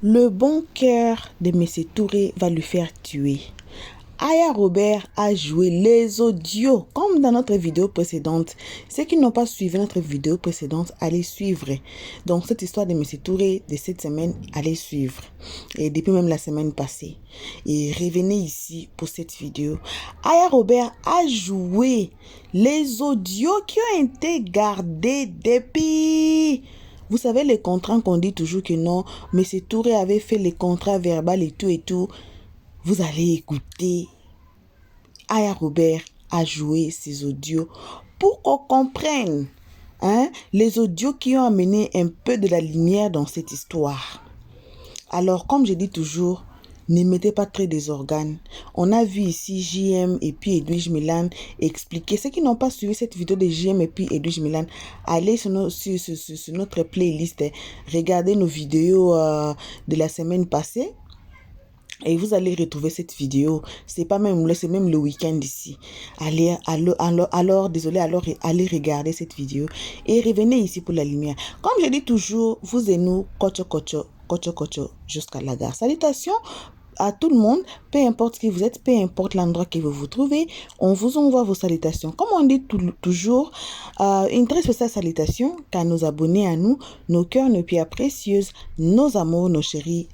Le bon cœur de M. Touré va le faire tuer. Aya Robert a joué les audios, comme dans notre vidéo précédente. Ceux qui n'ont pas suivi notre vidéo précédente, allez suivre. Donc, cette histoire de M. Touré de cette semaine, allez suivre. Et depuis même la semaine passée. Et revenez ici pour cette vidéo. Aya Robert a joué les audios qui ont été gardés depuis... Vous savez, les contrats qu'on dit toujours que non, M. Touré avait fait les contrats verbaux et tout et tout. Vous allez écouter. Aya Robert a joué ces audios pour qu'on comprenne les audios qui ont amené un peu de la lumière dans cette histoire. Alors, comme je dis toujours, ne mettez pas très des organes. On a vu ici JM et puis Edwige Milan expliquer. Ceux qui n'ont pas suivi cette vidéo de JM et puis Edwige Milan, allez sur notre playlist. Regardez nos vidéos de la semaine passée. Et vous allez retrouver cette vidéo. C'est même le week-end ici. Allez regarder cette vidéo. Et revenez ici pour la lumière. Comme je dis toujours, vous et nous, kocho jusqu'à la gare. Salutations à tout le monde, peu importe qui vous êtes, peu importe l'endroit que vous vous trouvez, on vous envoie vos salutations. Comme on dit toujours, une très spéciale salutation qu'à nos abonnés à nous, nos cœurs, nos pierres précieuses, nos amours, nos chéris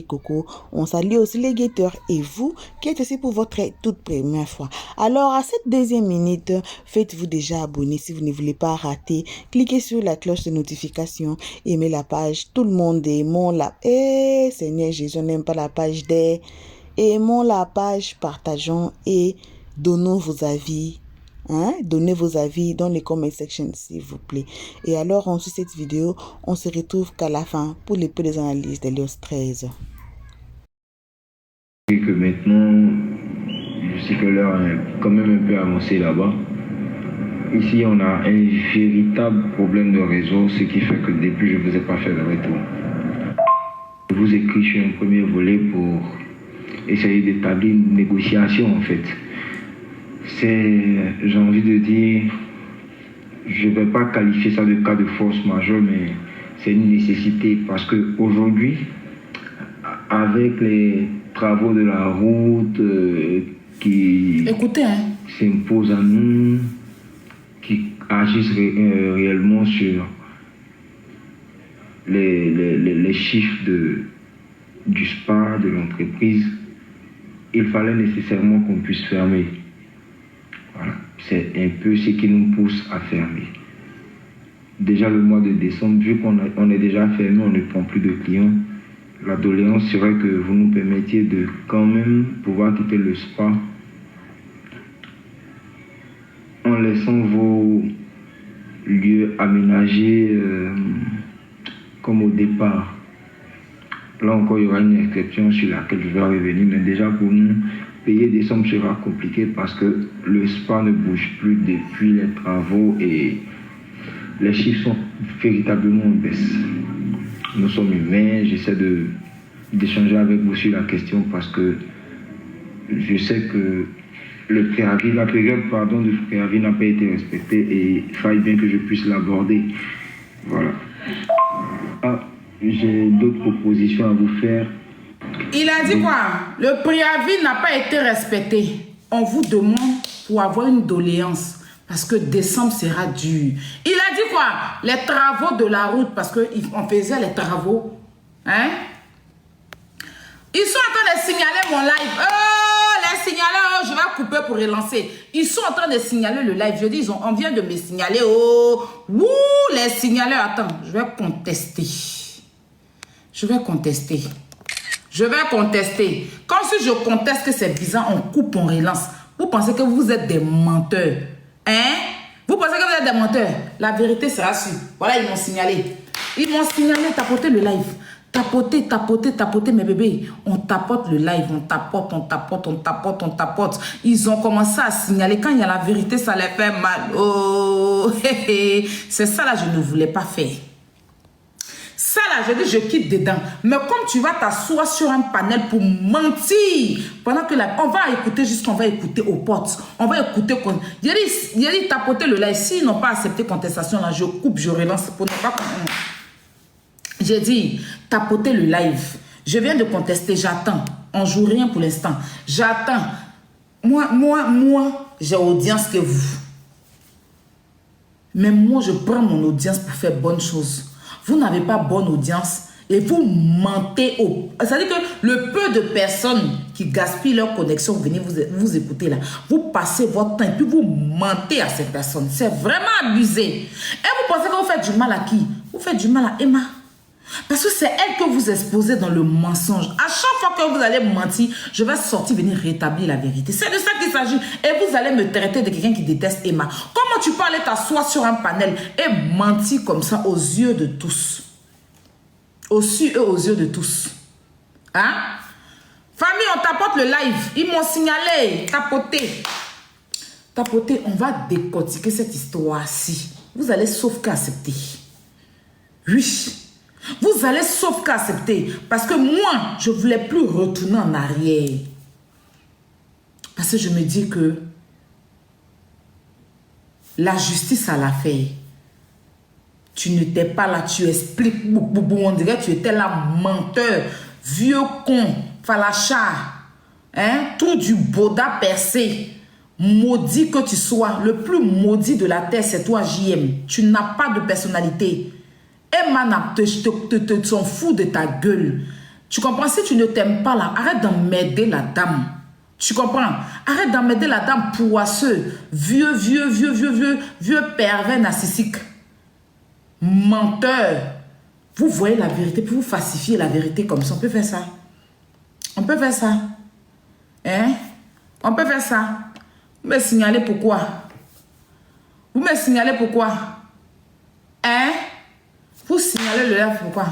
cocos. On salue aussi les guetteurs et vous qui êtes ici pour votre toute première fois. Alors, à cette deuxième minute, faites-vous déjà abonner si vous ne voulez pas rater. Cliquez sur la cloche de notification, aimez la page. Tout le monde aimons la... Seigneur Jésus, on n'aime pas la page des... Aimons la page, partageons et donnons vos avis. Donnez vos avis dans les comment section, s'il vous plaît. Et alors, on suit cette vidéo. On se retrouve qu'à la fin pour les peu des analyses de l'OS 13. Et que maintenant, je sais que l'heure est quand même un peu avancée là-bas. Ici, on a un véritable problème de réseau, ce qui fait que depuis, je ne vous ai pas fait de retour. Je vous écris sur un premier volet pour essayer d'établir une négociation en fait. J'ai envie de dire, je ne vais pas qualifier ça de cas de force majeure, mais c'est une nécessité parce qu'aujourd'hui, avec les travaux de la route qui s'imposent à nous, qui agissent réellement sur les chiffres du SPA, de l'entreprise, il fallait nécessairement qu'on puisse fermer. Voilà. C'est un peu ce qui nous pousse à fermer. Déjà le mois de décembre, vu qu'on est déjà fermé, on ne prend plus de clients. La doléance serait que vous nous permettiez de quand même pouvoir quitter le SPA en laissant vos lieux aménagés comme au départ. Là encore, il y aura une inscription sur laquelle je vais revenir, mais déjà pour nous, payer décembre sera compliqué parce que le SPA ne bouge plus depuis les travaux et les chiffres sont véritablement en baisse. Nous sommes humains, j'essaie d'échanger avec vous sur la question parce que je sais que la période de préavis n'a pas été respectée et il faille bien que je puisse l'aborder. Voilà. J'ai d'autres propositions à vous faire. Il a dit quoi? Le préavis n'a pas été respecté. On vous demande pour avoir une doléance. Parce que décembre sera dur. Il a dit quoi? Les travaux de la route. Parce qu'on faisait les travaux. Ils sont en train de signaler mon live. Oh, les signaleurs, je vais couper pour relancer. Ils sont en train de signaler le live. Je dis, on vient de me signaler. Oh, ouh, les signaleurs. Attends, je vais contester. Je vais contester. Comme si je conteste que c'est bizarre, on coupe, on relance. Vous pensez que vous êtes des menteurs. Vous pensez que vous êtes des menteurs. La vérité sera sûre. Voilà, ils m'ont signalé. Tapoter le live. Tapoter, mes bébés. On tapote le live, on tapote. Ils ont commencé à signaler. Quand il y a la vérité, ça les fait mal. Oh, c'est ça là, je ne voulais pas faire. Ça là, je dis, je quitte dedans. Mais comme tu vas t'asseoir sur un panel pour mentir, pendant que on va écouter jusqu'on va écouter aux portes. On va écouter. Il a dit tapoter le live. S'ils n'ont pas accepté contestation, là, je coupe, je relance pour ne pas... J'ai dit tapoter le live. Je viens de contester, j'attends. On joue rien pour l'instant. J'attends. Moi, j'ai audience que vous. Mais moi, je prends mon audience pour faire bonne chose. Vous n'avez pas bonne audience et vous mentez au... C'est-à-dire que le peu de personnes qui gaspillent leur connexion, venez vous écouter là. Vous passez votre temps et puis vous mentez à ces personnes. C'est vraiment abusé. Et vous pensez que vous faites du mal à qui? Vous faites du mal à Emma. Parce que c'est elle que vous exposez dans le mensonge. À chaque fois que vous allez mentir, je vais sortir venir rétablir la vérité. C'est de ça qu'il s'agit. Et vous allez me traiter de quelqu'un qui déteste Emma. Comment tu peux aller t'asseoir sur un panel et mentir comme ça aux yeux de tous? Aussi eux aux yeux de tous. Hein? Famille, on tapote le live. Ils m'ont signalé. Tapoter. Tapoter, on va décortiquer cette histoire-ci. Vous allez sauf qu'accepter. Oui. Vous allez sauf qu'accepter. Parce que moi, je ne voulais plus retourner en arrière. Parce que je me dis que la justice a la fait. Tu n'étais pas là, tu expliques. On dirait que tu étais là, menteur, vieux con, falacha. Hein? Tout du boda percé. Maudit que tu sois. Le plus maudit de la terre, c'est toi, JM. Tu n'as pas de personnalité. Emma te s'en fout de ta gueule. Tu comprends? Si tu ne t'aimes pas là, arrête d'emmerder la dame. Tu comprends? Arrête d'emmerder la dame poisseux. Vieux pervers narcissique. Menteur. Vous voyez la vérité, puis vous falsifiez la vérité comme ça. On peut faire ça. On peut faire ça. Hein? On peut faire ça. Vous me signalez pourquoi? Vous me signalez pourquoi? Hein? Vous signalez le live, pourquoi?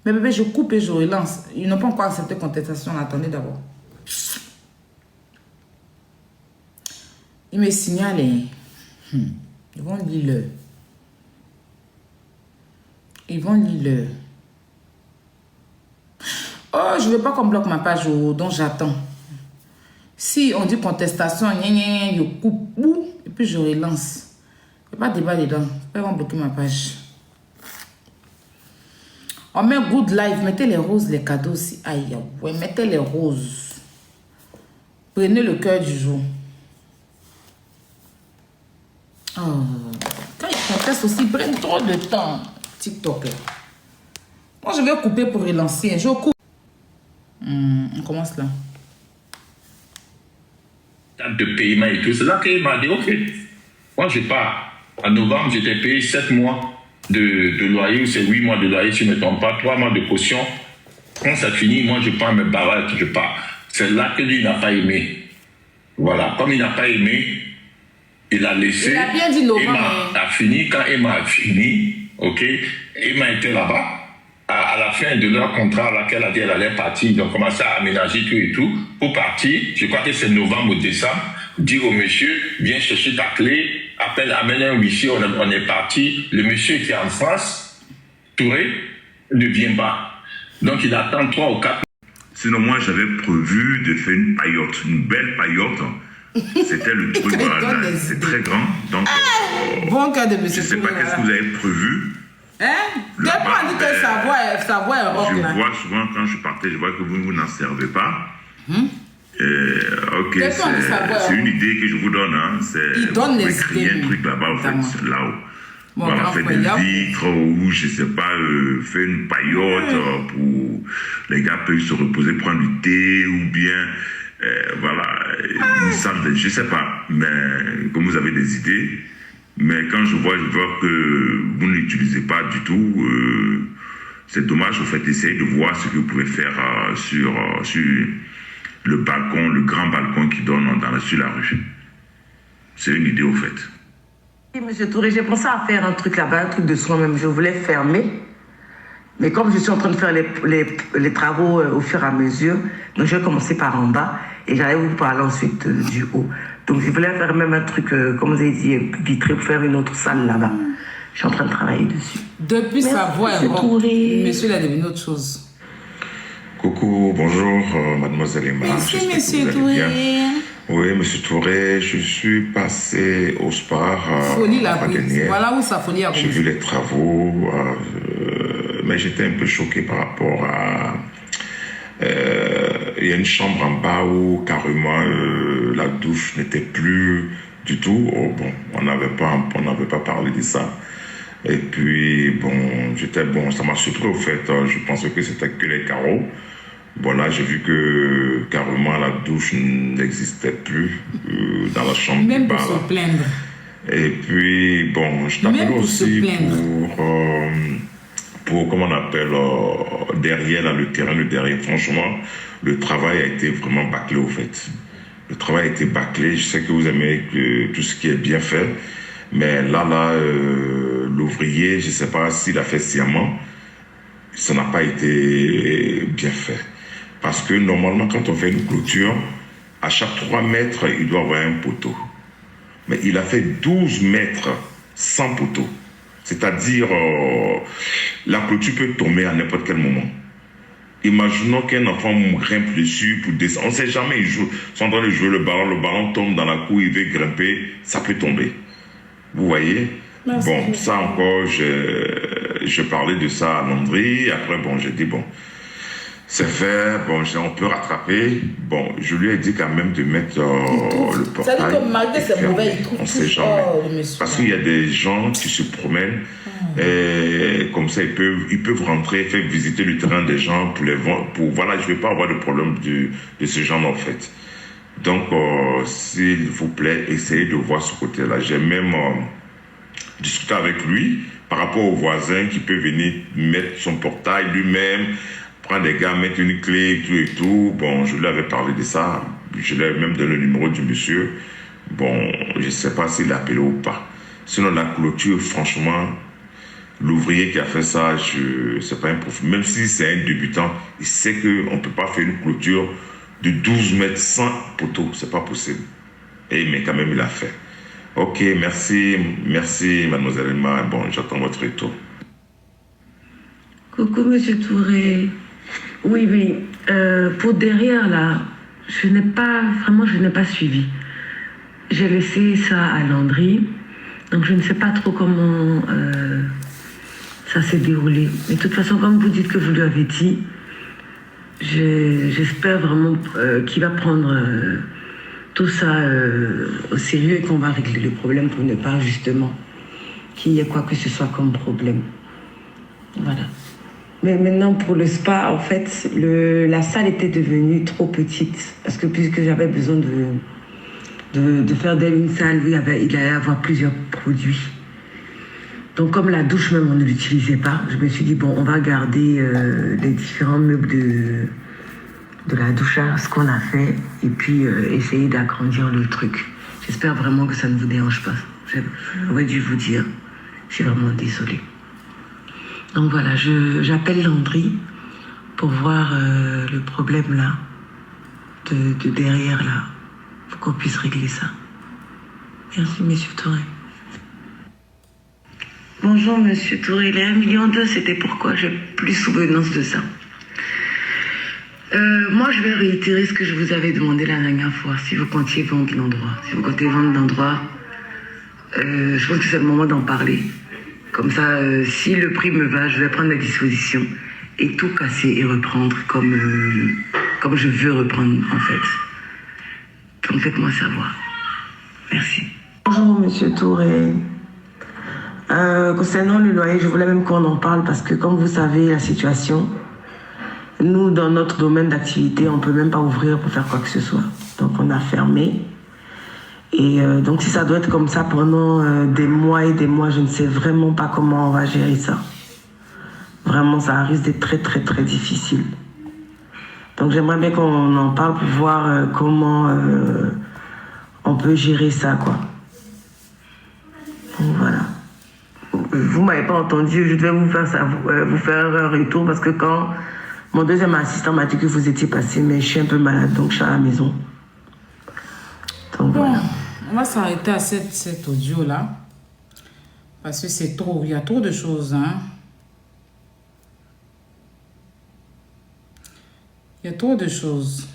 Mais bébé, je coupe et je relance. Ils n'ont pas encore accepté contestation. Attendez d'abord. Ils me signalent. Ils vont lire le. Ils vont lire le. Oh, je ne veux pas qu'on bloque ma page, donc j'attends. Si on dit contestation, je coupe et puis je relance. Il n'y a pas de débat dedans. Ils vont bloquer ma page. On met good life, mettez les roses, les cadeaux aussi. Aïe, ouais, mettez les roses. Prenez le cœur du jour. Oh. Quand ils contestent aussi, ils prennent trop de temps. TikTok. Moi, je vais couper pour relancer. Je coupe. On commence là. Date de paiement et tout. C'est là qu'il m'a dit, ok. Moi, je pars. En novembre, j'étais payé 7 mois de loyer, ou c'est 8 mois de loyer, si je ne me trompe pas, 3 mois de caution. Quand ça finit, moi, je prends mes baraques, je pars. C'est là que lui, il n'a pas aimé. Voilà. Comme il n'a pas aimé, il a laissé. Il a bien dit novembre. Emma a fini. Quand Emma a fini, ok, Emma était là-bas. À la fin de leur contrat, à laquelle elle a dit qu'elle allait partir, ils ont commencé à aménager tout et tout. Pour partir, je crois que c'est novembre ou décembre, dire au monsieur, viens chercher ta clé, amène un huissier, on est parti. Le monsieur qui est en France, Touré, ne vient pas. Donc il attend 3 ou 4. Sinon, moi, j'avais prévu de faire une paillote, une belle paillote. C'était le truc, voilà, c'est très grand. Donc, bon cas de monsieur. Je ne sais pas qu'est-ce que vous avez prévu. Hein? Depuis on dit que sa voix est rock, je là. vois souvent quand je partais, je vois que vous n'en servez pas. Ok, c'est une idée que je vous donne. Hein. Il donne les créer un truc là-bas, en fait, là-haut. Bon, voilà, faire des vitres ou, je sais pas, faire une paillote pour les gars peuvent se reposer, prendre du thé ou bien, voilà, une salle de, je sais pas, mais comme vous avez des idées. Mais quand je vois que vous ne l'utilisez pas du tout, c'est dommage. Vous faites essayer de voir ce que vous pouvez faire sur le balcon, le grand balcon qui donne sur la rue. C'est une idée au fait. Oui, monsieur Touré, j'ai pensé à faire un truc là-bas, un truc de soin même. Je voulais fermer. Mais comme je suis en train de faire les travaux au fur et à mesure, donc je vais commencer par en bas et j'allais vous parler ensuite du haut. Donc je voulais faire même un truc, comme vous avez dit, vitré pour faire une autre salle là-bas. Je suis en train de travailler dessus. Depuis sa voix, monsieur, il a devenu autre chose. Coucou, bonjour, mademoiselle Emma. Merci, monsieur Touré. Oui, monsieur Touré, je suis passé au spa folie la dernière. Voilà où sa folie a J'ai vu les travaux, mais j'étais un peu choqué par rapport à Il y a une chambre en bas où carrément la douche n'était plus du tout. Oh, bon, on n'avait pas parlé de ça. Et puis, bon, ça m'a surpris au fait. Je pensais que c'était que les carreaux. Bon, là, j'ai vu que carrément la douche n'existait plus dans la chambre. Même pour se plaindre. Et puis, bon, je t'appelle aussi pour, comment on appelle, derrière, là, le terrain de derrière. Franchement, le travail a été vraiment bâclé, au fait. Le travail a été bâclé. Je sais que vous aimez tout ce qui est bien fait. Mais là, l'ouvrier, je ne sais pas s'il a fait sciemment. Ça n'a pas été bien fait. Parce que normalement, quand on fait une clôture, à chaque 3 mètres, il doit avoir un poteau. Mais il a fait 12 mètres sans poteau. C'est-à-dire, la clôture peut tomber à n'importe quel moment. Imaginons qu'un enfant grimpe dessus pour descendre. On ne sait jamais, ils sont en train de jouer le ballon tombe dans la cour, il veut grimper, ça peut tomber. Vous voyez? Merci. Bon, ça encore, je parlais de ça à Landry. Après, bon, j'ai dit, bon, c'est fait, bon, on peut rattraper. Bon, je lui ai dit quand même de mettre le portail. Ça dit que malgré c'est mauvais, il trouve. On ne sait jamais. Parce qu'il y a des gens qui se promènent et comme ça, ils peuvent rentrer, faire visiter le terrain des gens voilà, je ne vais pas avoir de problème de ce genre en fait. Donc, s'il vous plaît, essayez de voir ce côté-là. J'ai même discuté avec lui par rapport au voisin qui peut venir mettre son portail lui-même, prendre des gars, mettre une clé et tout. Bon, je lui avais parlé de ça. Je lui ai même donné le numéro du monsieur. Bon, je ne sais pas s'il l'a appelé ou pas. Sinon, la clôture, franchement, l'ouvrier qui a fait ça, c'est pas un profil. Même si c'est un débutant, il sait qu'on ne peut pas faire une clôture de 12 mètres sans poteau. C'est pas possible. Mais quand même, il a fait. Ok, merci, mademoiselle Emma. Bon, j'attends votre retour. Coucou, monsieur Touré. Oui, mais pour derrière, là, je n'ai pas suivi. J'ai laissé ça à Landry, donc je ne sais pas trop comment ça s'est déroulé. Mais de toute façon, comme vous dites que vous lui avez dit, j'espère vraiment qu'il va prendre tout ça au sérieux et qu'on va régler le problème pour ne pas justement qu'il y ait quoi que ce soit comme problème. Voilà. Mais maintenant pour le spa, en fait, la salle était devenue trop petite parce que puisque j'avais besoin de faire d'elle une salle où il allait avoir plusieurs produits. Donc comme la douche même on ne l'utilisait pas, je me suis dit bon on va garder les différents meubles de la douche, ce qu'on a fait, et puis essayer d'agrandir le truc. J'espère vraiment que ça ne vous dérange pas. J'aurais dû vous dire. Je suis vraiment désolée. Donc voilà, j'appelle Landry pour voir le problème là, de derrière là, pour qu'on puisse régler ça. Merci, monsieur Touré. Bonjour, monsieur Touré. Les 1,2 million, c'était pourquoi j'ai plus souvenance de ça. Moi, je vais réitérer ce que je vous avais demandé la dernière fois. Si vous comptiez vendre l'endroit, je pense que c'est le moment d'en parler. Comme ça, si le prix me va, je vais prendre la disposition et tout casser et reprendre comme je veux reprendre, en fait. Donc, faites-moi savoir. Merci. Bonjour, monsieur Touré. Concernant le loyer, je voulais même qu'on en parle parce que, comme vous savez, la situation... Nous, dans notre domaine d'activité, on ne peut même pas ouvrir pour faire quoi que ce soit. Donc, on a fermé. Et donc, si ça doit être comme ça pendant des mois et des mois, je ne sais vraiment pas comment on va gérer ça. Vraiment, ça risque d'être très, très, très difficile. Donc, j'aimerais bien qu'on en parle pour voir comment on peut gérer ça, quoi. Donc, voilà. Vous ne m'avez pas entendu, je devais vous faire un retour parce que quand... Mon deuxième assistant m'a dit que vous étiez passé, mais je suis un peu malade, donc je suis à la maison. Donc, bon, voilà. On va s'arrêter à cet audio-là. Parce que c'est trop, il y a trop de choses. Hein? Il y a trop de choses.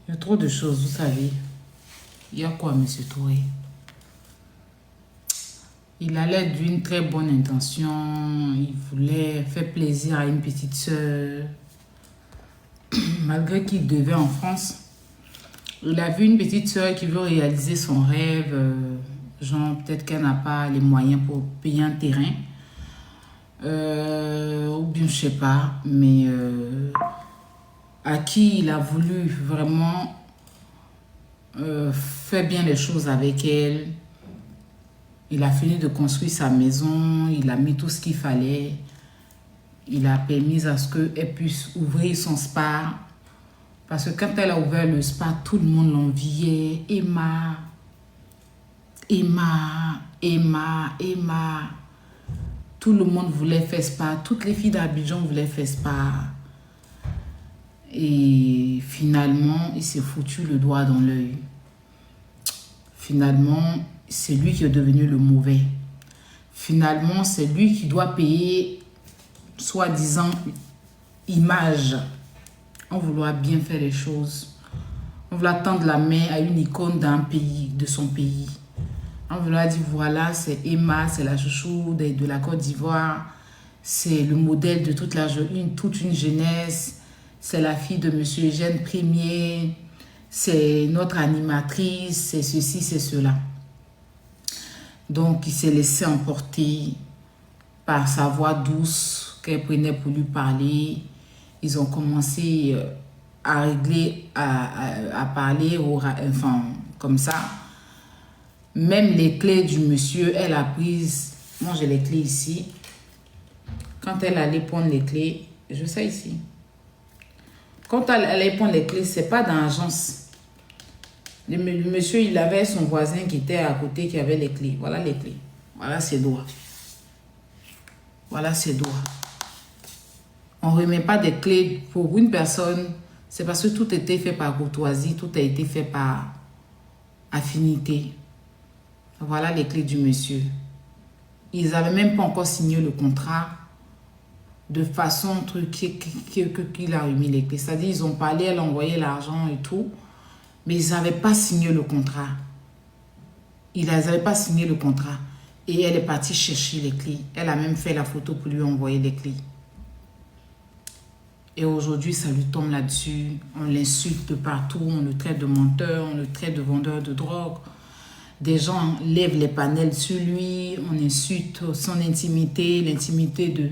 Il y a trop de choses, vous savez. Il y a quoi, monsieur Touré? Il allait d'une très bonne intention. Il voulait faire plaisir à une petite sœur. Malgré qu'il devait en France. Il a vu une petite sœur qui veut réaliser son rêve. Genre, peut-être qu'elle n'a pas les moyens pour payer un terrain. Ou bien, je sais pas. Mais à qui il a voulu vraiment faire bien les choses avec elle. Il a fini de construire sa maison. Il a mis tout ce qu'il fallait. Il a permis à ce qu'elle puisse ouvrir son spa. Parce que quand elle a ouvert le spa, tout le monde l'enviait. Emma. Tout le monde voulait faire spa. Toutes les filles d'Abidjan voulaient faire spa. Et finalement, il s'est foutu le doigt dans l'œil. Finalement, c'est lui qui est devenu le mauvais. Finalement, c'est lui qui doit payer, soi-disant, image. On vouloir bien faire les choses. On vouloir tendre la main à une icône d'un pays, de son pays. On vouloir dire, voilà, c'est Emma, c'est la chouchou de la Côte d'Ivoire. C'est le modèle de toute une jeunesse. C'est la fille de Monsieur Eugène Premier. C'est notre animatrice. C'est ceci, c'est cela. Donc, il s'est laissé emporter par sa voix douce qu'elle prenait pour lui parler. Ils ont commencé à régler, à parler, enfin, comme ça. Même les clés du monsieur, elle a prise. Moi, j'ai les clés ici. Quand elle allait prendre les clés, je sais ici. Quand elle allait prendre les clés, c'est pas dans l'agence. Le monsieur, il avait son voisin qui était à côté qui avait les clés. Voilà les clés. Voilà ses doigts. Voilà ses doigts. On ne remet pas des clés pour une personne. C'est parce que tout était fait par courtoisie. Tout a été fait par affinité. Voilà les clés du monsieur. Ils n'avaient même pas encore signé le contrat. De façon qu'il a remis les clés. C'est-à-dire, ils ont parlé, elle a envoyé l'argent et tout. Mais ils n'avaient pas signé le contrat. Ils n'avaient pas signé le contrat. Et elle est partie chercher les clés. Elle a même fait la photo pour lui envoyer les clés. Et aujourd'hui, ça lui tombe là-dessus. On l'insulte de partout. On le traite de menteur. On le traite de vendeur de drogue. Des gens lèvent les panels sur lui. On insulte son intimité. L'intimité de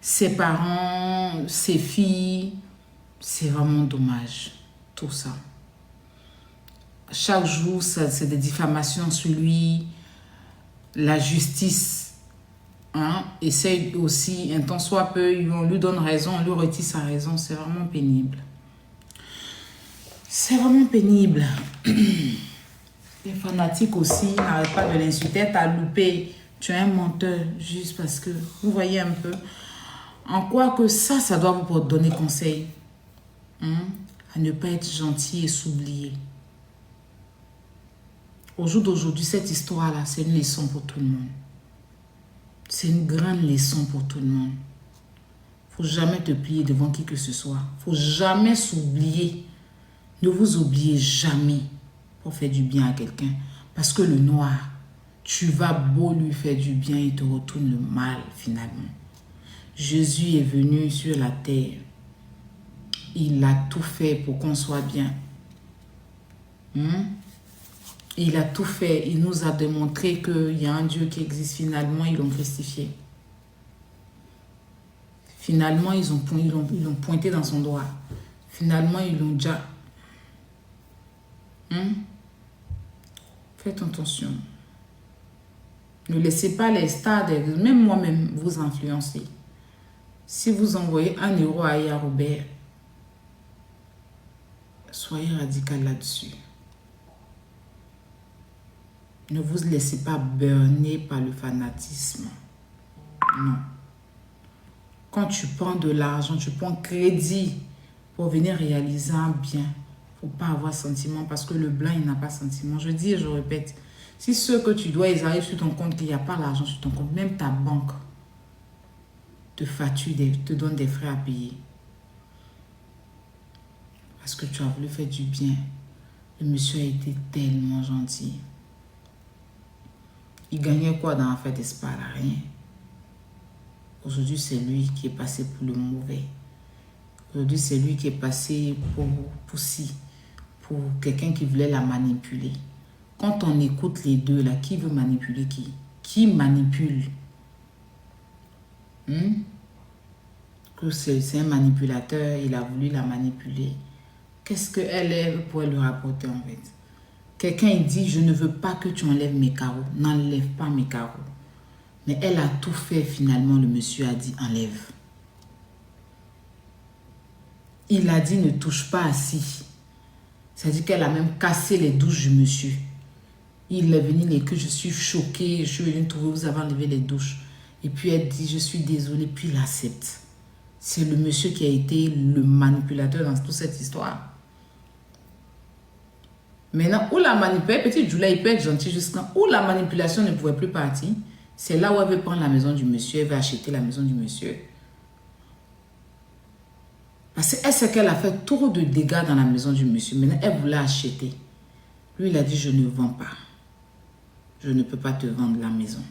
ses parents, ses filles. C'est vraiment dommage. Tout ça. Chaque jour, c'est des diffamations sur lui. La justice essaye aussi, un temps soit peu, on lui donne raison, on lui retire sa raison. C'est vraiment pénible. C'est vraiment pénible. Les fanatiques aussi n'arrêtent pas de l'insulter. T'as loupé, tu es un menteur, juste parce que, vous voyez un peu, en quoi que ça doit vous donner conseil. À ne pas être gentil et s'oublier. Au jour d'aujourd'hui, cette histoire-là, c'est une leçon pour tout le monde. C'est une grande leçon pour tout le monde. Il ne faut jamais te plier devant qui que ce soit. Il ne faut jamais s'oublier. Ne vous oubliez jamais pour faire du bien à quelqu'un. Parce que le noir, tu vas beau lui faire du bien, il te retourne le mal finalement. Jésus est venu sur la terre. Il a tout fait pour qu'on soit bien. Il a tout fait. Il nous a démontré qu'il y a un Dieu qui existe. Finalement, ils l'ont crucifié. Finalement, ils l'ont pointé dans son doigt. Finalement, ils l'ont déjà... Faites attention. Ne laissez pas les stars, même moi-même, vous influencer. Si vous envoyez 1 euro à Aya Robert, soyez radical là-dessus. Ne vous laissez pas berner par le fanatisme. Non. Quand tu prends de l'argent, tu prends crédit pour venir réaliser un bien. Il ne faut pas avoir sentiment parce que le blanc, il n'a pas sentiment. Je dis et je répète, si ceux que tu dois, ils arrivent sur ton compte, qu'il n'y a pas l'argent sur ton compte, même ta banque te facture, te donne des frais à payer. Parce que tu as voulu faire du bien. Le monsieur a été tellement gentil. Il gagnait quoi dans l'affaire d'espoir là? Rien. Aujourd'hui, c'est lui qui est passé pour le mauvais. Aujourd'hui, c'est lui qui est passé pour quelqu'un qui voulait la manipuler. Quand on écoute les deux là, qui veut manipuler qui? Qui manipule? Que c'est un manipulateur, il a voulu la manipuler. Qu'est-ce qu'elle pourrait lui rapporter en fait? Quelqu'un il dit, je ne veux pas que tu enlèves mes carreaux. N'enlève pas mes carreaux. Mais elle a tout fait finalement, le monsieur a dit, enlève. Il a dit, ne touche pas assis. C'est-à-dire qu'elle a même cassé les douches du monsieur. Il est venu dire que je suis choquée, je suis venue trouver, vous avez enlevé les douches. Et puis elle dit, je suis désolée, puis il accepte. C'est le monsieur qui a été le manipulateur dans toute cette histoire. Maintenant, où la manipulation, petit Julia, il peut être gentil jusqu'à où la manipulation ne pouvait plus partir, c'est là où elle veut prendre la maison du monsieur, elle veut acheter la maison du monsieur. Parce qu'elle sait qu'elle a fait trop de dégâts dans la maison du monsieur. Maintenant, elle voulait acheter. Lui, il a dit, je ne vends pas. Je ne peux pas te vendre la maison.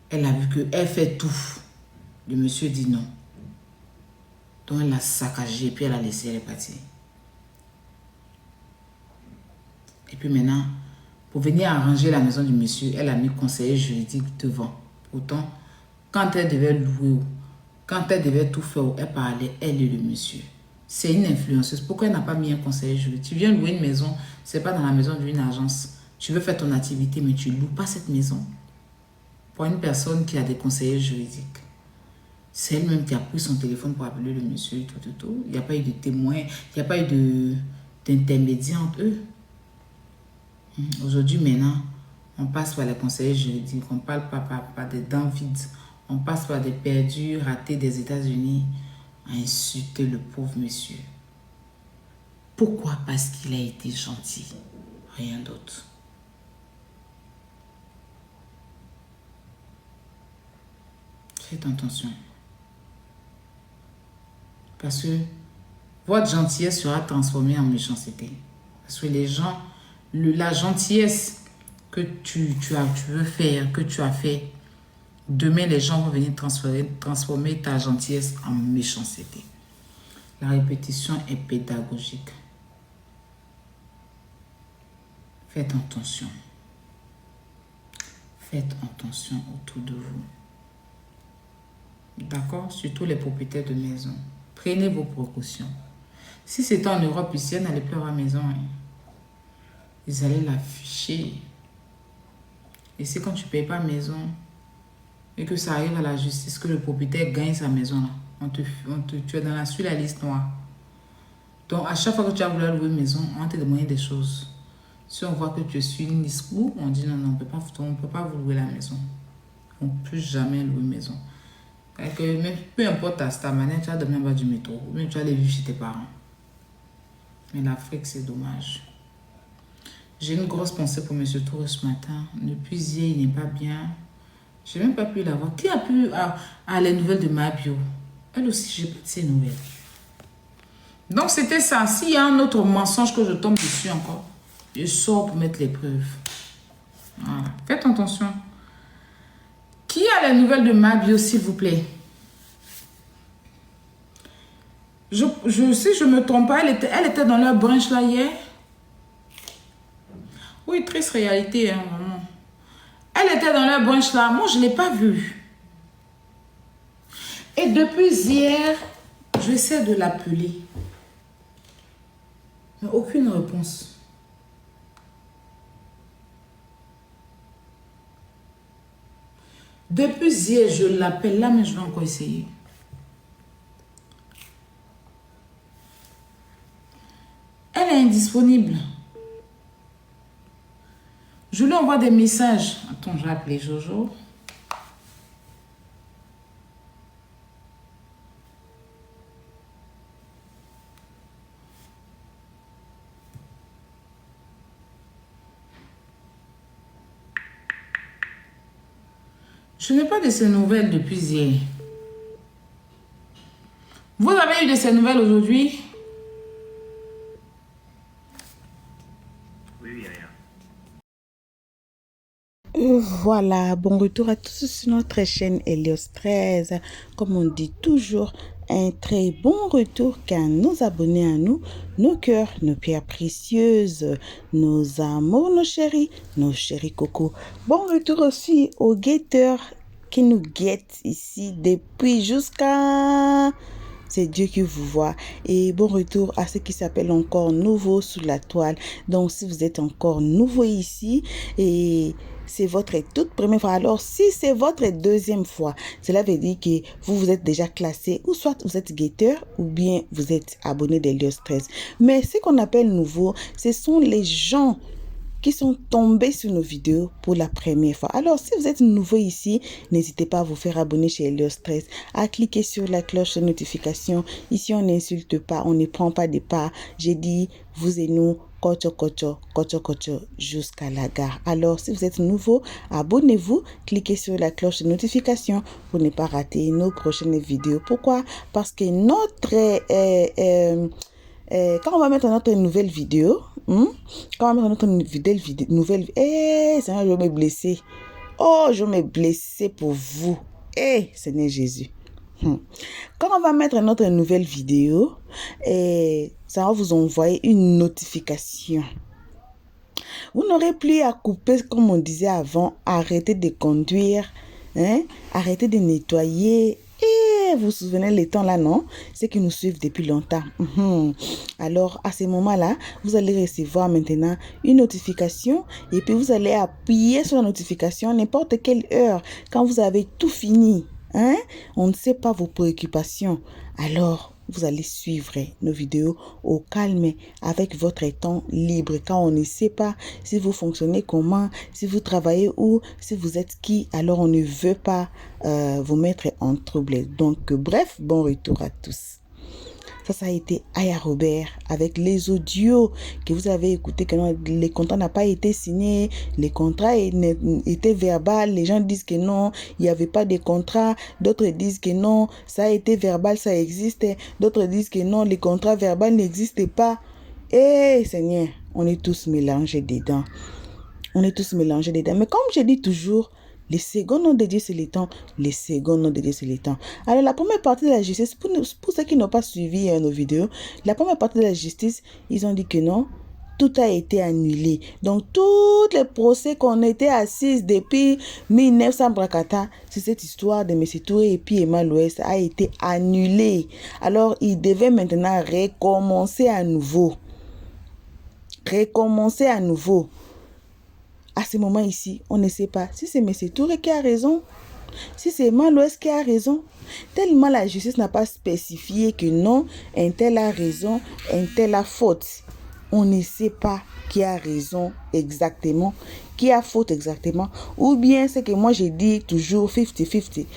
Elle a vu qu'elle fait tout. Le monsieur dit non. Donc, elle l'a saccagé et puis elle a laissé elle partir. Et puis maintenant, pour venir arranger la maison du monsieur, elle a mis conseiller juridique devant. Pourtant, quand elle devait louer, quand elle devait tout faire, elle parlait, elle et le monsieur. C'est une influenceuse. Pourquoi elle n'a pas mis un conseiller juridique? Tu viens louer une maison, c'est pas dans la maison d'une agence. Tu veux faire ton activité, mais tu ne loues pas cette maison. Pour une personne qui a des conseillers juridiques. C'est elle-même qui a pris son téléphone pour appeler le monsieur, tout. Il n'y a pas eu de témoin, il n'y a pas eu d'intermédiaire entre eux. Aujourd'hui, maintenant, on passe par les conseillers juridiques, on parle pas par des dents vides, on passe par des perdus ratés des États-Unis à insulter le pauvre monsieur. Pourquoi? Parce qu'il a été gentil, rien d'autre. Faites attention. Parce que votre gentillesse sera transformée en méchanceté. Parce que les gens, la gentillesse que tu veux faire, que tu as fait, demain les gens vont venir transformer ta gentillesse en méchanceté. La répétition est pédagogique. Faites attention. Faites attention autour de vous. D'accord? Surtout les propriétaires de maison. Prenez vos précautions. Si c'était en Europe ici, elle n'allait plus avoir maison. Hein. Ils allaient l'afficher. Et c'est quand tu ne payes pas maison et que ça arrive à la justice, que le propriétaire gagne sa maison. Là. Tu es sur la liste noire. Donc, à chaque fois que tu as voulu louer une maison, on va te demander des choses. Si on voit que tu es sur une liste où on dit non, on ne peut pas vous louer la maison. On ne peut jamais louer une maison. Que même, peu importe ta manière, tu vas dormir en bas du métro. Ou même tu vas aller vivre chez tes parents. Mais l'Afrique, c'est dommage. J'ai une grosse pensée pour M. Touré ce matin. Depuis hier, il n'est pas bien. Je n'ai même pas pu la voir. Qui a pu les nouvelles de Mabio? Elle aussi, j'ai pas de ses nouvelles. Donc, c'était ça. S'il y a un autre mensonge que je tombe dessus encore, je sors pour mettre les preuves. Voilà. Faites attention. Qui a les nouvelles de Mabio, s'il vous plaît? Si je ne me trompe pas, elle était dans leur branche là hier. Oui, triste réalité, hein, vraiment. Elle était dans leur branche là. Moi, je ne l'ai pas vue. Et depuis hier, j'essaie de l'appeler. Mais aucune réponse. Depuis hier, je l'appelle là, mais je vais encore essayer. Elle est indisponible. Je lui envoie des messages. Attends, je vais appeler Jojo. Je n'ai pas de ces nouvelles depuis hier. Vous avez eu de ces nouvelles aujourd'hui? Oui, rien. Voilà, bon retour à tous sur notre chaîne Helios 13. Comme on dit toujours, un très bon retour car nos abonnés à nous, nos cœurs, nos pierres précieuses, nos amours, nos chéris cocos. Bon retour aussi aux guetteurs qui nous guettent ici depuis jusqu'à... C'est Dieu qui vous voit. Et bon retour à ceux qui s'appellent encore nouveaux sous la toile. Donc, si vous êtes encore nouveau ici et c'est votre toute première fois, alors si c'est votre deuxième fois, cela veut dire que vous êtes déjà classé ou soit vous êtes guetteur ou bien vous êtes abonné d'Helios 13. Mais ce qu'on appelle nouveau, ce sont les gens qui sont tombés sur nos vidéos pour la première fois. Alors, si vous êtes nouveau ici, n'hésitez pas à vous faire abonner chez Helios 13, à cliquer sur la cloche de notification. Ici, on n'insulte pas, on ne prend pas des pas. J'ai dit, vous et nous, kocho kocho, kocho kocho, jusqu'à la gare. Alors, si vous êtes nouveau, abonnez-vous, cliquez sur la cloche de notification pour ne pas rater nos prochaines vidéos. Pourquoi? Parce que notre... quand on va mettre notre nouvelle vidéo, quand on va mettre notre nouvelle Seigneur, je vais me blesser. Oh, je vais me blesser pour vous. Seigneur Jésus. Quand on va mettre notre nouvelle vidéo, ça va vous envoyer une notification. Vous n'aurez plus à couper, comme on disait avant, arrêter de conduire, arrêter de nettoyer. Vous vous souvenez les temps là, non? C'est qui nous suivent depuis longtemps. Alors, à ce moment-là, vous allez recevoir maintenant une notification et puis vous allez appuyer sur la notification à n'importe quelle heure quand vous avez tout fini. On ne sait pas vos préoccupations. Alors, vous allez suivre nos vidéos au calme avec votre temps libre quand on ne sait pas si vous fonctionnez comment, si vous travaillez où, si vous êtes qui. Alors, on ne veut pas vous mettre en trouble. Donc, bref, bon retour à tous. Ça a été Aya Robert avec les audios que vous avez écoutés, que non, les contrats n'ont pas été signés, les contrats étaient verbal, les gens disent que non, il n'y avait pas de contrat, d'autres disent que non, ça a été verbal, ça existe, d'autres disent que non, les contrats verbaux n'existent pas. Seigneur, on est tous mélangés dedans. On est tous mélangés dedans. Mais comme je dis toujours, les seconds noms de Dieu, c'est les temps. Les seconds noms de Dieu, c'est les temps. Alors, la première partie de la justice, pour ceux qui n'ont pas suivi nos vidéos, la première partie de la justice, ils ont dit que non, tout a été annulé. Donc, tous les procès qu'on était assis depuis 1900 Brakata, c'est cette histoire de M. Touré et puis Emma Louest a été annulé. Alors, ils devaient maintenant recommencer à nouveau. Recommencer à nouveau. À ce moment ici, on ne sait pas si c'est M. Touré qui a raison, si c'est Emma Louest qui a raison. Tellement la justice n'a pas spécifié que non, un tel a raison, un tel a faute. On ne sait pas qui a raison exactement, qui a faute exactement. Ou bien c'est que moi j'ai dit toujours 50-50.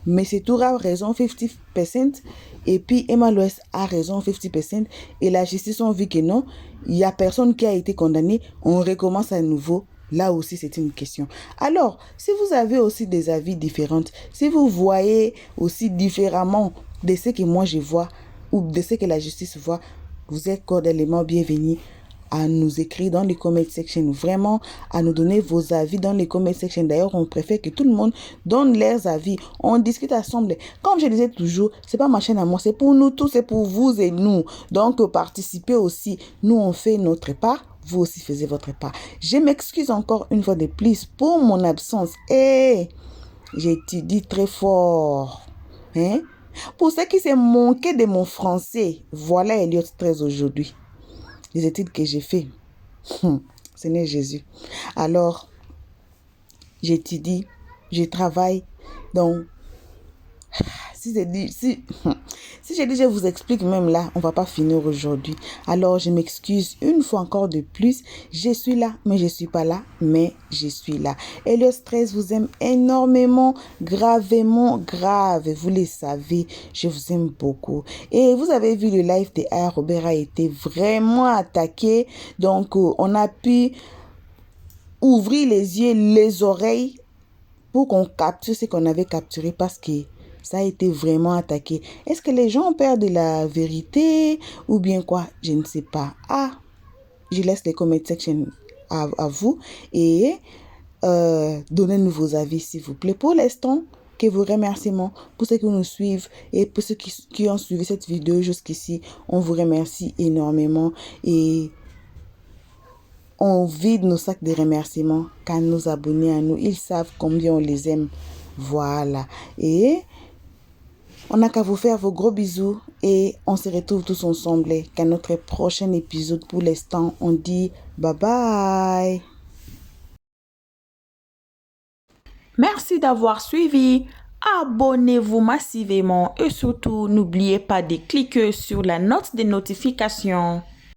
Mais c'est Touré a raison 50% et puis Emma Louest a raison 50%. Et la justice a vu que non, il n'y a personne qui a été condamné. On recommence à nouveau. Là aussi, c'est une question. Alors, si vous avez aussi des avis différents, si vous voyez aussi différemment de ce que moi je vois ou de ce que la justice voit, vous êtes cordialement bienvenus à nous écrire dans les comment section, vraiment à nous donner vos avis dans les comment section. D'ailleurs, on préfère que tout le monde donne leurs avis. On discute ensemble. Comme je disais toujours, c'est pas ma chaîne à moi, c'est pour nous tous, c'est pour vous et nous. Donc, participez aussi. Nous, on fait notre part. Vous aussi faisiez votre part. Je m'excuse encore une fois de plus pour mon absence. J'étudie très fort. Pour ceux qui s'est manqué de mon français, voilà Helios 13 aujourd'hui. Les études que j'ai fait. Seigneur Jésus. Alors, j'étudie, je travaille. Donc, si je dis, je vous explique même là, on va pas finir aujourd'hui. Alors, je m'excuse une fois encore de plus. Je suis là, mais je suis pas là, mais je suis là. Helios 13 vous aime énormément, gravement grave. Vous le savez, je vous aime beaucoup. Et vous avez vu le live de Aya Robert a été vraiment attaqué. Donc, on a pu ouvrir les yeux, les oreilles pour qu'on capture ce qu'on avait capturé parce que ça a été vraiment attaqué. Est-ce que les gens ont peur de la vérité ou bien quoi? Je ne sais pas. Je laisse les comment section à vous. Et donnez-nous vos avis, s'il vous plaît. Pour l'instant, que vos remerciements pour ceux qui nous suivent et pour ceux qui ont suivi cette vidéo jusqu'ici. On vous remercie énormément et on vide nos sacs de remerciements car nos abonnés à nous, ils savent combien on les aime. Voilà. Et on n'a qu'à vous faire vos gros bisous et on se retrouve tous ensemble qu'à notre prochain épisode. Pour l'instant, on dit bye bye. Merci d'avoir suivi. Abonnez-vous massivement et surtout, n'oubliez pas de cliquer sur la note de notification.